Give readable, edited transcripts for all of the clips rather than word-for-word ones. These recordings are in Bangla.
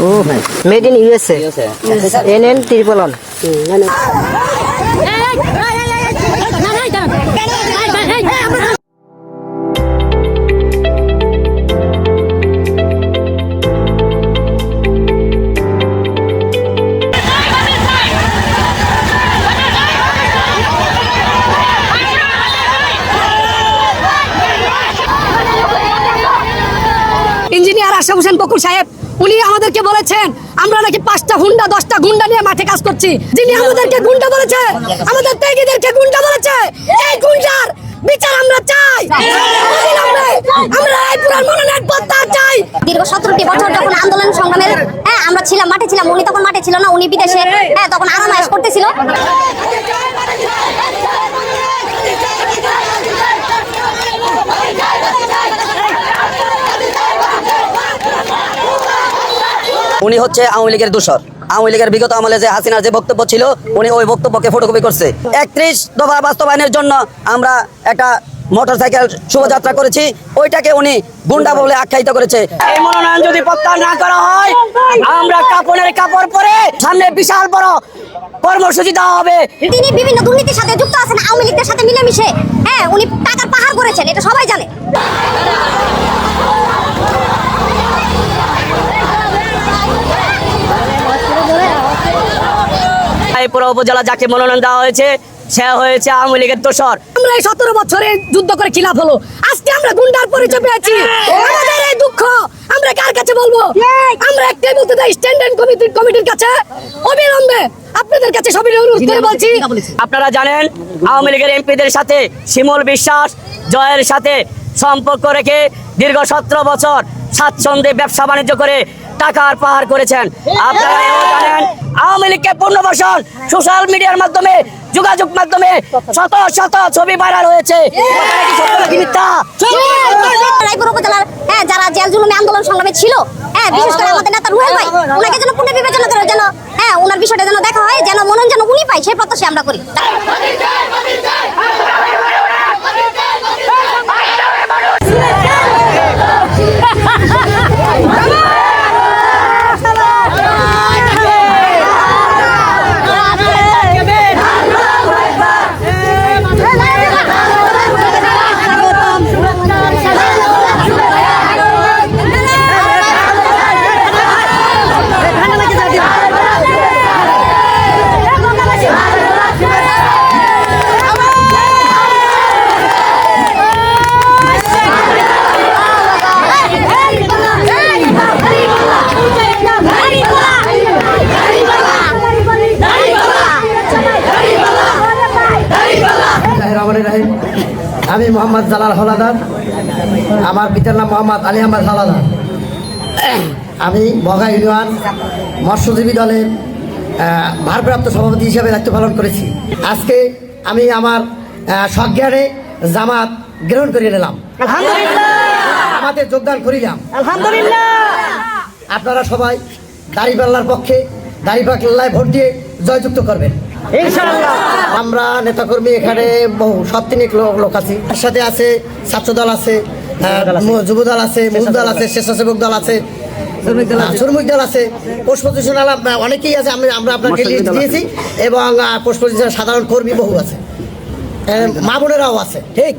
Oh, made in USA. NN triple on. Engineer Ashraf Hossain Bakul সাহেব উনি আমাদেরকে বলেছেন আমরা নাকি 5টা হুন্ডা 10টা গুন্ডা নিয়ে মাঠে কাজ করছি। যিনি আমাদেরকে গুন্ডা বলেছে, আমাদের ত্যাগীদেরকে গুন্ডা বলেছে, এই গুন্ডার বিচার আমরা চাই। আমরা এই পুরান মনোনয়ন পত্র চাই। দীর্ঘ 17টি বছর যখন আন্দোলন সংগ্রামের আমরা ছিলাম, মাঠে ছিলাম, উনি তখন মাঠে ছিল না, উনি বিদেশে তখন আরামায়েশ করতেছিল। উনি হচ্ছে আওয়ামী লীগের দোসর। আওয়ামী লীগের বিগত আমলে যে হাসিনার যে বক্তব্য ছিল, উনি ওই বক্তব্যকে ফটোকপি করছে। 31 দফা বাস্তবায়নের জন্য আমরা একটা মোটরসাইকেল শোভাযাত্রা করেছি, ওইটাকে উনি গুন্ডা বলে আখ্যায়িত করেছে। এই মনোনয়ন যদি প্রত্যাহার না করা হয়, আমরা কাপড়ের কাপড় পরে সামনে বিশাল বড় কর্মসূচি দেওয়া হবে। তিনি বিভিন্ন দুর্নীতির সাথে যুক্ত আছেন, আওয়ামী লীগের সাথে মিলেমিশে উনি টাকার পাহাড় করেছেন, এটা সবাই জানে। পুরো উপজেলা যাকে মনোনয়ন দেওয়া হয়েছে সে হয়েছে আওয়ামী লীগের দোসর। আমরা এই 17 বছরে যুদ্ধ করে খিলাফ হলো, আজকে আমরা গুন্ডার পরিচয় পেয়েছি। আমাদের এই দুঃখ আমরা কার কাছে বলবো? আমরা একটাই বলতে চাই, স্ট্যান্ডিং কমিটির কাছে অবিলম্বে আপনাদের কাছে সবাই অনুরোধ করে বলছি। আপনারা জানেন আওয়ামী লীগের এমপিদের সাথে শিমুল বিশ্বাস জয়ের সাথে সম্পর্ক রেখে দীর্ঘ 17 বছর স্বাচ্ছন্দ্যে ব্যবসা বাণিজ্য করে টাকার পাহাড় করেছেন। আপনারা জানেন আওয়ামী লীগকে পুনর্বাসন সোশ্যাল মিডিয়ার মাধ্যমে, যোগাযোগ মাধ্যমে শত শত ছবি ভাইরাল হয়েছে। রায়পুর উপজেলার যারা জেল জুলুমে আন্দোলন সংগ্রামে ছিল, বিশেষ করে আমাদের নেতা রুহেল ভাই, ওনাকে যেন পুনর্বিবেচনা করে, যেন ওনার বিষয়টা যেন দেখা হয়, যেন মনোনয়ন যেন উনি পায়, সেই প্রত্যাশা আমরা করি। আমি মোহাম্মদ জালাল হলাদার, আমার পিতার নাম মোহাম্মদ আলী আহমদ হলাদার। আমি বঘা ইউনিয়ন মৎস্যজীবী দলের ভারপ্রাপ্ত সভাপতি হিসেবে দায়িত্ব পালন করেছি। আজকে আমি আমার সজ্ঞানে জামাত গ্রহণ করে নিলাম, আমাদের যোগদান করিলাম। আপনারা সবাই দাঁড়িপাল্লার পক্ষে দাঁড়িপাল্লায় ভোট দিয়ে জয়যুক্ত করবেন ইনশাআল্লাহ। আমরা নেতাকর্মী এখানে বহু 7-3 লোক আছি। এর সাথে আছে ছাত্র দল আছে, যুব দল আছে, মজদুর দল আছে, স্বেচ্ছাসেবক দল আছে, শ্রমিক দল আছে, পোস্ট পজিশনাল অনেকেই আছে। আমরা আপনাকে লিস্ট দিয়েছি এবং পোস্ট পজিশনাল সাধারণ কর্মী বহু আছে, মা বোনেরাও আছে। ঠিক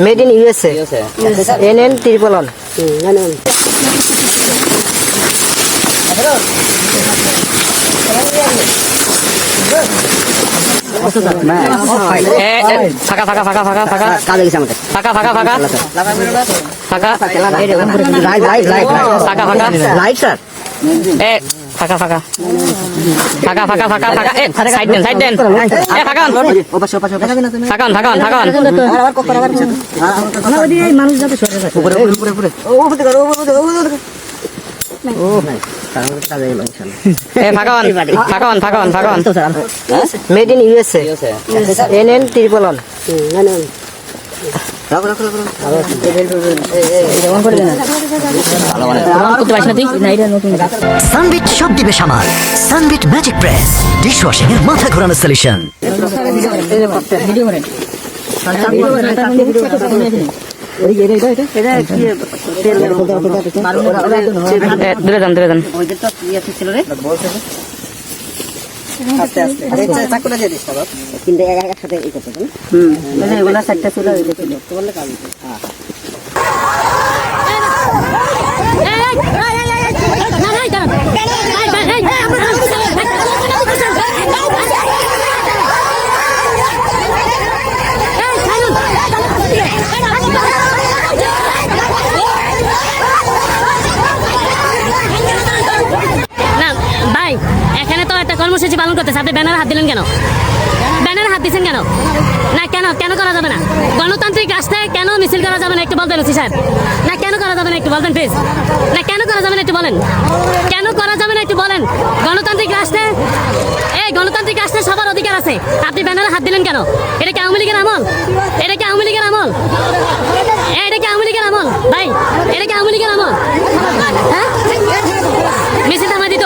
Made in USA. NN triple on. ফাঁকা ফাঁকা ফাঁকা ফাঁকা ফাঁকা কাজে গেছে আমাদের। ফাঁকা ফাঁকা ফাঁকা ফাঁকা ফাঁকা ফাঁকা লাইট স্যার। ফাঁকা ফাঁকা ফাঁকা ফাঁকা ফাঁকা ফাঁকা সাইড দেন সাইড দেন ফাঁকান ফাঁকান ফাঁকান ফাঁকান মানুষ যাতে উপরে উপরে উপরে ও ভাই কাজে গেল ফাঁকান ফাঁকান ফাঁকান ফাঁকান made in USA NN triple on. সানবিট সব দিবে সামাল। সানবিট ম্যাজিক প্রেস ডিশওয়াশিং এর মাথা ঘোরানো সলিউশন। দূরে যান দূরে যান না ভাই, এখানে তো একটা কর্মসূচি পালন করতেছে, আপনি ব্যানারে হাত দিলেন কেন? ব্যানারে হাত দিচ্ছেন কেন? না কেন কেন করা যাবে না? গণতান্ত্রিক রাস্তায় কেন মিছিল করা যাবে না একটু বলবেন ওসি সাহেব? না কেন করা যাবে না একটু বলবেন প্লিজ? না কেন করা যাবে না একটু বলেন? কেন করা যাবে না একটু বলেন? গণতান্ত্রিক রাস্তায়, এই গণতান্ত্রিক রাস্তায় সবার অধিকার আছে, আপনি ব্যানারে হাত দিলেন কেন? এটা কি আওয়ামী লীগের আমল? এটা কি আওয়ামী লীগের আমল? এটা কি আওয়ামী লীগের আমল ভাই? এটা কি আওয়ামী লীগের আমল? হ্যাঁ, মিছিল থামাই দিত।